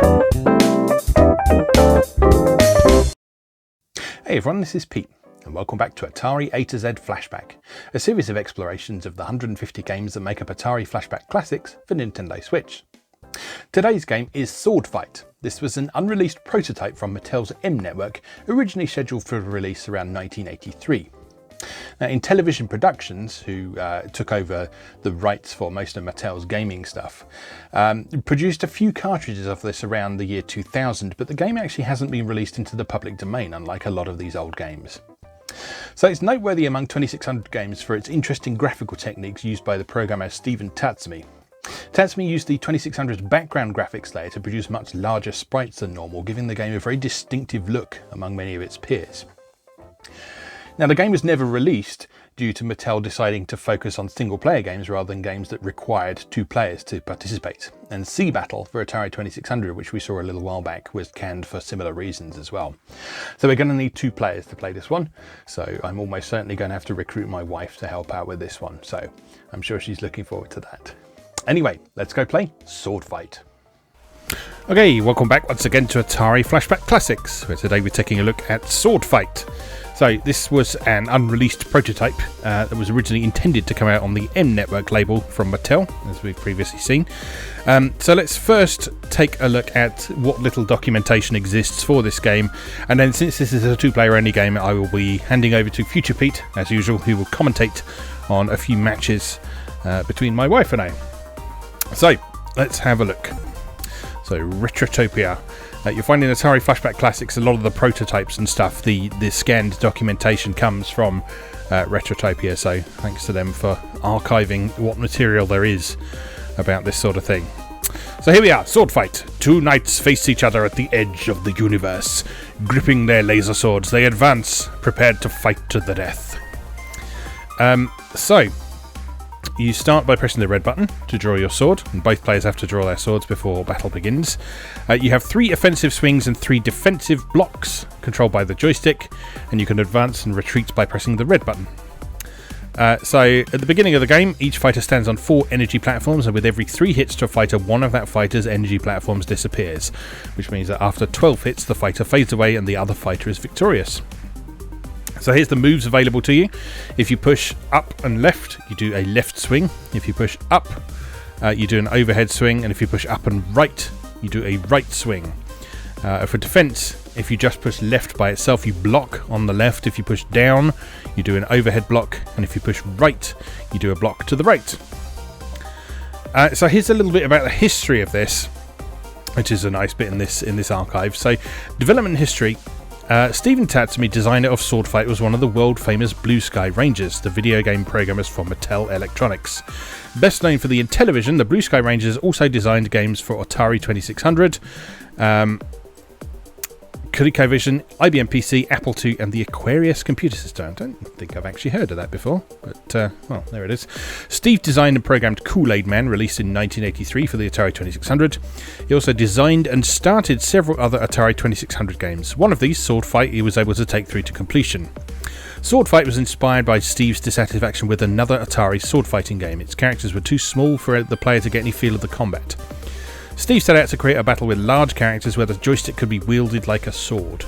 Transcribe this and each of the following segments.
Hey everyone, this is Pete, and welcome back to Atari A to Z Flashback, a series of explorations of the 150 games that make up Atari Flashback Classics for Nintendo Switch. Today's game is Swordfight. This was an unreleased prototype from Mattel's M network, originally scheduled for release around 1983. Now, in television productions, who took over the rights for most of Mattel's gaming stuff, produced a few cartridges of this around the year 2000, but the game actually hasn't been released into the public domain, unlike a lot of these old games. So it's noteworthy among 2600 games for its interesting graphical techniques used by the programmer Stephen Tatsumi. Tatsumi used the 2600's background graphics layer to produce much larger sprites than normal, giving the game a very distinctive look among many of its peers. Now, the game was never released due to Mattel deciding to focus on single-player games rather than games that required two players to participate. And Sea Battle for Atari 2600, which we saw a little while back, was canned for similar reasons as well. So we're going to need two players to play this one. So I'm almost certainly going to have to recruit my wife to help out with this one. So I'm sure she's looking forward to that. Anyway, let's go play Swordfight. Okay, welcome back once again to Atari Flashback Classics, where today we're taking a look at Swordfight. So this was an unreleased prototype that was originally intended to come out on the M network label from Mattel, as we've previously seen. So let's first take a look at what little documentation exists for this game, and then since this is a two-player only game, I will be handing over to Future Pete, as usual, who will commentate on a few matches between my wife and I. So let's have a look. So Retrotopia. You'll find in Atari Flashback Classics a lot of the prototypes and stuff, the scanned documentation comes from Retrotopia, so thanks to them for archiving what material there is about this sort of thing. So here we are, Swordfight. Two knights face each other at the edge of the universe. Gripping their laser swords, they advance, prepared to fight to the death. So you start by pressing the red button to draw your sword, and both players have to draw their swords before battle begins. You have 3 offensive swings and 3 defensive blocks controlled by the joystick, and you can advance and retreat by pressing the red button. So at the beginning of the game, each fighter stands on 4 energy platforms, and with every 3 hits to a fighter, one of that fighter's energy platforms disappears, which means that after 12 hits the fighter fades away and the other fighter is victorious. So here's the moves available to you. If you push up and left, you do a left swing. If you push up, you do an overhead swing. And if you push up and right, you do a right swing. For defense, if you just push left by itself, you block on the left. If you push down, you do an overhead block. And if you push right, you do a block to the right. So here's a little bit about the history of this, which is a nice bit in this archive. So development history. Stephen Tatsumi, designer of Swordfight, was one of the world-famous Blue Sky Rangers, the video game programmers for Mattel Electronics. Best known for the Intellivision, the Blue Sky Rangers also designed games for Atari 2600, ColecoVision, IBM PC, Apple II, and the Aquarius computer system. I don't think I've actually heard of that before, but, well, there it is. Steve designed and programmed Kool-Aid Man, released in 1983 for the Atari 2600. He also designed and started several other Atari 2600 games. One of these, Swordfight, he was able to take through to completion. Swordfight was inspired by Steve's dissatisfaction with another Atari sword fighting game. Its characters were too small for the player to get any feel of the combat. Steve set out to create a battle with large characters where the joystick could be wielded like a sword.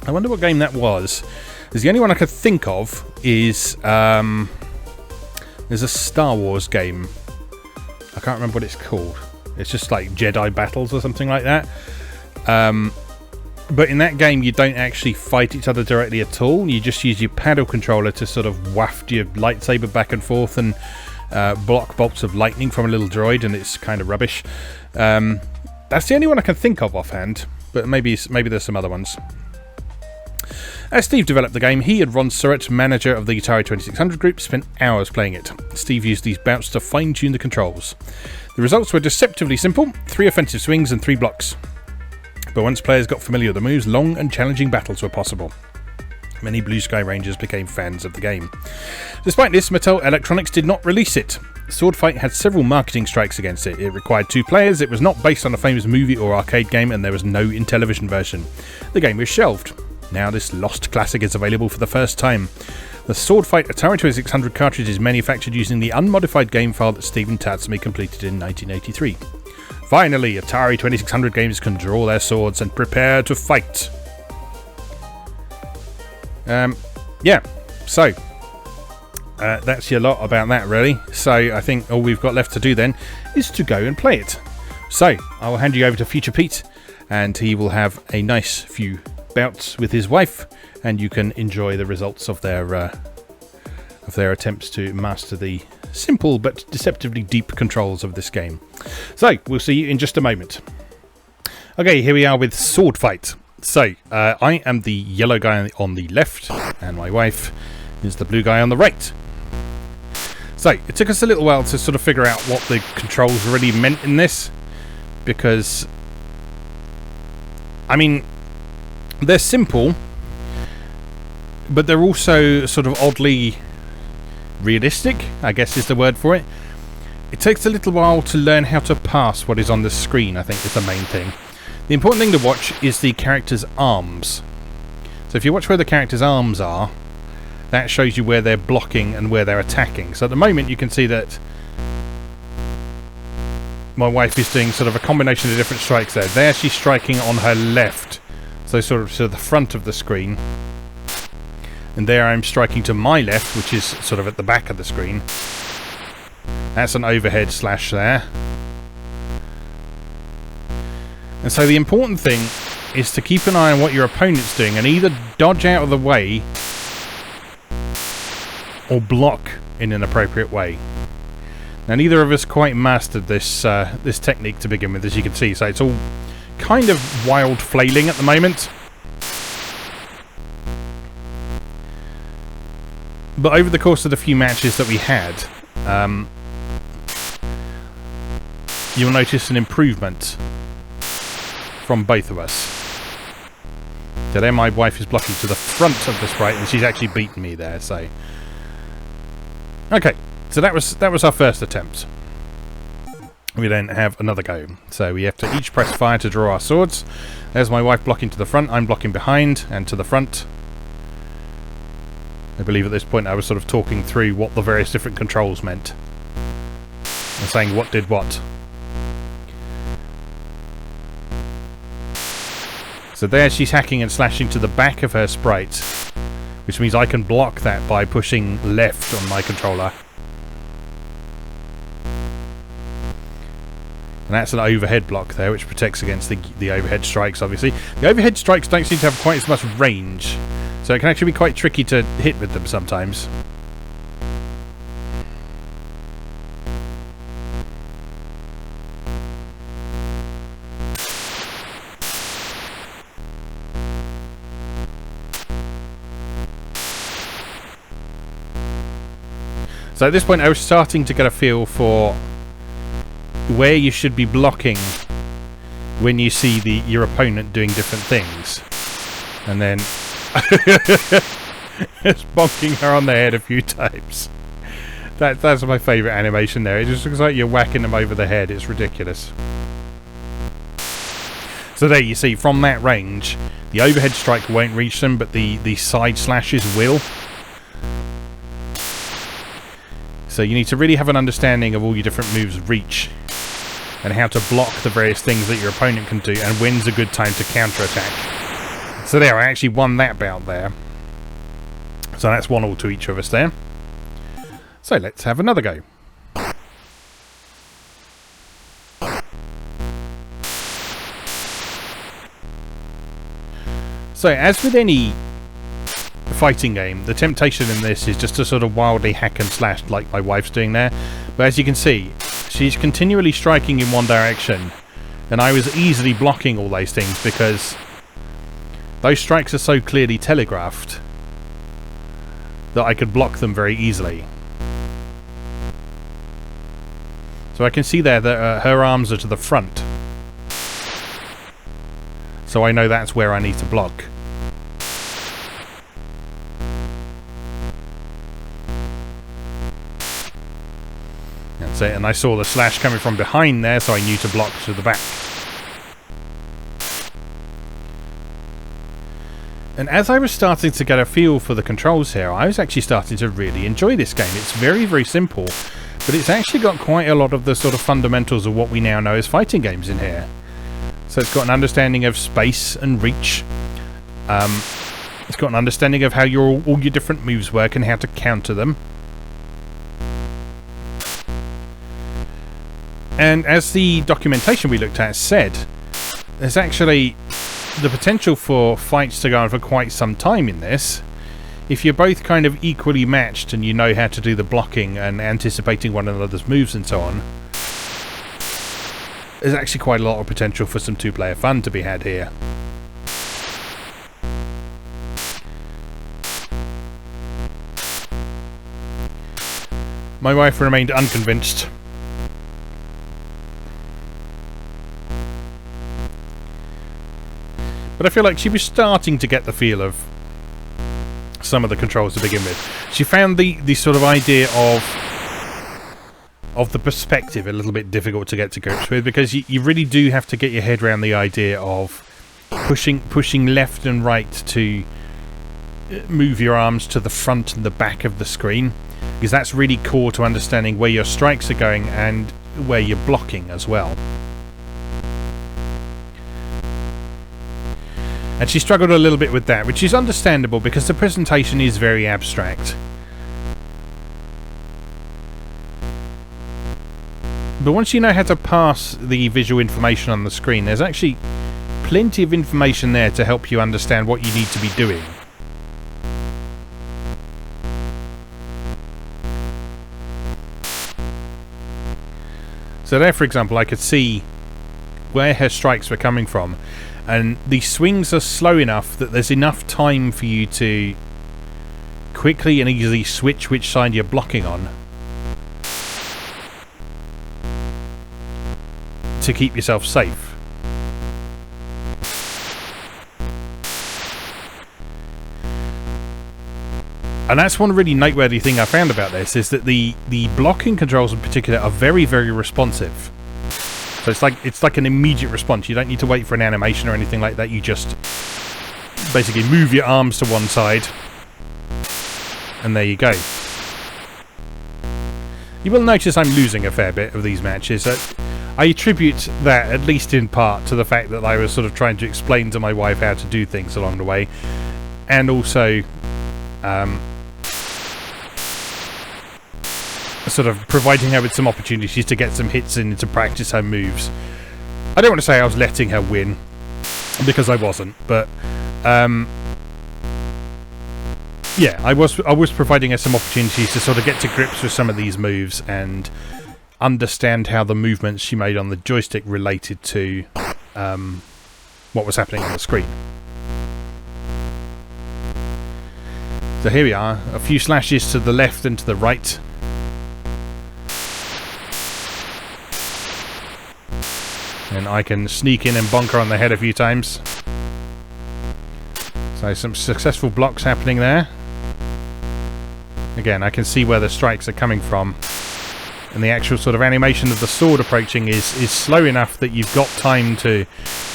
I wonder what game that was. Because the only one I could think of is there's a Star Wars game. I can't remember what it's called. It's just like Jedi Battles or something like that. But in that game, you don't actually fight each other directly at all. You just use your paddle controller to sort of waft your lightsaber back and forth and block bolts of lightning from a little droid, and it's kind of rubbish. That's the only one I can think of offhand, but maybe there's some other ones. As Steve developed the game, he and Ron Surratt, manager of the Atari 2600 group, spent hours playing it. Steve used these bouts to fine-tune the controls. The results were deceptively simple: 3 offensive swings and 3 blocks. But once players got familiar with the moves, long and challenging battles were possible. Many Blue Sky Rangers became fans of the game. Despite this, Mattel Electronics did not release it. Swordfight had several marketing strikes against it. It required 2 players, it was not based on a famous movie or arcade game, and there was no Intellivision version. The game was shelved. Now this lost classic is available for the first time. The Swordfight Atari 2600 cartridge is manufactured using the unmodified game file that Stephen Tatsumi completed in 1983. Finally, Atari 2600 games can draw their swords and prepare to fight. Yeah, so that's a lot about that, really. So I think all we've got left to do then is to go and play it. So I will hand you over to Future Pete, and he will have a nice few bouts with his wife, and you can enjoy the results of their attempts to master the simple but deceptively deep controls of this game. So we'll see you in just a moment. Okay, here we are with Swordfight. So I am the yellow guy on the left, and my wife is the blue guy on the right. So it took us a little while to sort of figure out what the controls really meant in this, because I mean, they're simple, but they're also sort of oddly realistic, I guess is the word for it. It takes a little while to learn how to pass what is on the screen, I think is the main thing. The important thing to watch is the character's arms. So if you watch where the character's arms are, that shows you where they're blocking and where they're attacking. So at the moment you can see that my wife is doing sort of a combination of different strikes there. There she's striking on her left, so sort of to the front of the screen. And there I'm striking to my left, which is sort of at the back of the screen. That's an overhead slash there. And so the important thing is to keep an eye on what your opponent's doing and either dodge out of the way or block in an appropriate way. Now neither of us quite mastered this this technique to begin with, as you can see, so it's all kind of wild flailing at the moment. But over the course of the few matches that we had, you'll notice an improvement from both of us. So there my wife is blocking to the front of the sprite, and she's actually beaten me there, so... Okay, so that was our first attempt. We then have another go. So we have to each press fire to draw our swords. There's my wife blocking to the front, I'm blocking behind and to the front. I believe at this point I was sort of talking through what the various different controls meant and saying what did what. So there she's hacking and slashing to the back of her sprite, which means I can block that by pushing left on my controller. And that's an overhead block there, which protects against the overhead strikes, obviously. The overhead strikes don't seem to have quite as much range, so it can actually be quite tricky to hit with them sometimes. So at this point I was starting to get a feel for where you should be blocking when you see your opponent doing different things. And then just bonking her on the head a few times. That's my favourite animation there. It just looks like you're whacking them over the head. It's ridiculous. So there you see, from that range, the overhead strike won't reach them, but the side slashes will. So you need to really have an understanding of all your different moves' reach and how to block the various things that your opponent can do and when's a good time to counter-attack. So there, I actually won that bout there. So that's 1-1 to each of us there. So let's have another go. So as with any fighting game, the temptation in this is just to sort of wildly hack and slash like my wife's doing there. But as you can see, she's continually striking in one direction, and I was easily blocking all those things because those strikes are so clearly telegraphed that I could block them very easily. So I can see there that her arms are to the front, so I know that's where I need to block. That's it, and I saw the slash coming from behind there, so I knew to block to the back. And as I was starting to get a feel for the controls here, I was actually starting to really enjoy this game. It's very, very simple, but it's actually got quite a lot of the sort of fundamentals of what we now know as fighting games in here. So it's got an understanding of space and reach. It's got an understanding of how all your different moves work and how to counter them. And as the documentation we looked at said, there's actually the potential for fights to go on for quite some time in this. If you're both kind of equally matched and you know how to do the blocking and anticipating one another's moves and so on, there's actually quite a lot of potential for some two-player fun to be had here. My wife remained unconvinced. But I feel like she was starting to get the feel of some of the controls to begin with. She found the sort of idea of the perspective a little bit difficult to get to grips with, because you really do have to get your head around the idea of pushing left and right to move your arms to the front and the back of the screen, because that's really core to understanding where your strikes are going and where you're blocking as well. And she struggled a little bit with that, which is understandable because the presentation is very abstract. But once you know how to pass the visual information on the screen, there's actually plenty of information there to help you understand what you need to be doing. So there, for example, I could see where her strikes were coming from. And the swings are slow enough that there's enough time for you to quickly and easily switch which side you're blocking on to keep yourself safe. And that's one really noteworthy thing I found about this, is that the blocking controls in particular are very, very responsive. So it's like an immediate response. You don't need to wait for an animation or anything like that. You just basically move your arms to one side, and there you go. You will notice I'm losing a fair bit of these matches. I attribute that, at least in part, to the fact that I was sort of trying to explain to my wife how to do things along the way, and also sort of providing her with some opportunities to get some hits in to practice her moves. I don't want to say I was letting her win, because I wasn't, but yeah, I was providing her some opportunities to sort of get to grips with some of these moves and understand how the movements she made on the joystick related to what was happening on the screen. So here we are, a few slashes to the left and to the right. And I can sneak in and bonk her on the head a few times. So some successful blocks happening there. Again, I can see where the strikes are coming from. And the actual sort of animation of the sword approaching is slow enough that you've got time to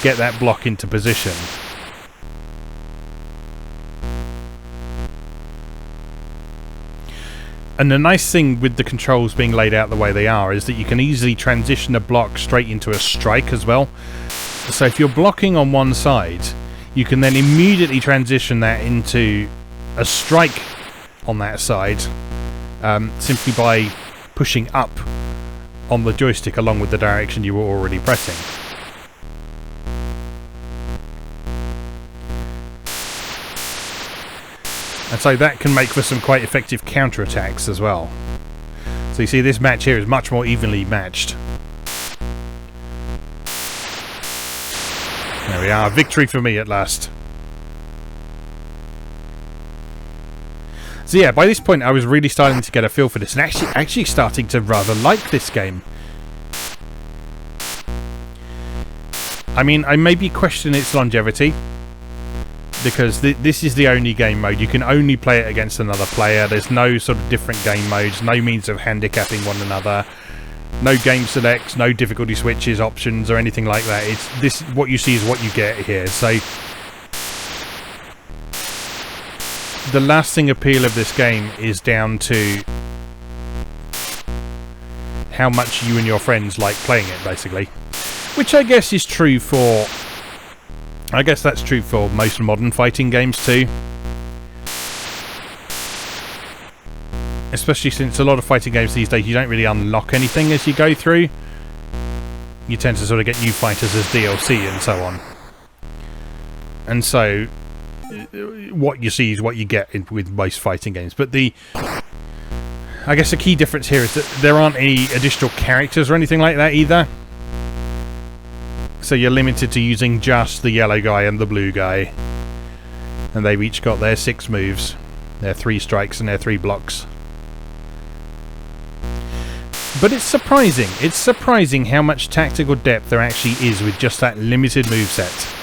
get that block into position. And the nice thing with the controls being laid out the way they are is that you can easily transition a block straight into a strike as well. So if you're blocking on one side, you can then immediately transition that into a strike on that side, simply by pushing up on the joystick along with the direction you were already pressing. And so that can make for some quite effective counterattacks as well. So you see this match here is much more evenly matched. There we are, victory for me at last. So yeah, by this point I was really starting to get a feel for this, and actually starting to rather like this game. I mean, I maybe question its longevity, because this is the only game mode. You can only play it against another player. There's no sort of different game modes, no means of handicapping one another, no game selects, no difficulty switches, options, or anything like that. It's this. What you see is what you get here. So the lasting appeal of this game is down to how much you and your friends like playing it, basically. Which I guess is true for... I guess that's true for most modern fighting games too. Especially since a lot of fighting games these days, you don't really unlock anything as you go through. You tend to sort of get new fighters as DLC and so on. And so, what you see is what you get with most fighting games. But I guess the key difference here is that there aren't any additional characters or anything like that either. So you're limited to using just the yellow guy and the blue guy. And they've each got their 6 moves. Their 3 strikes and their 3 blocks. But it's surprising. It's surprising how much tactical depth there actually is with just that limited moveset.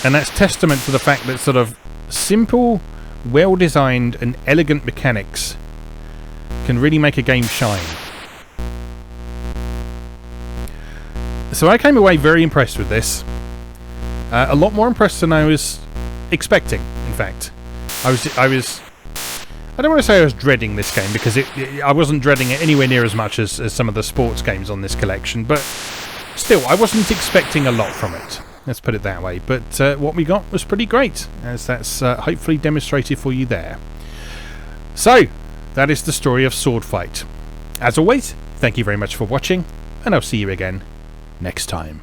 And that's testament to the fact that sort of simple, well-designed and elegant mechanics can really make a game shine. So I came away very impressed with this. A lot more impressed than I was expecting, in fact. I don't want to say I was dreading this game, because I wasn't dreading it anywhere near as much as some of the sports games on this collection, but still, I wasn't expecting a lot from it. Let's put it that way. But what we got was pretty great, as that's hopefully demonstrated for you there. So, that is the story of Swordfight. As always, thank you very much for watching, and I'll see you again next time.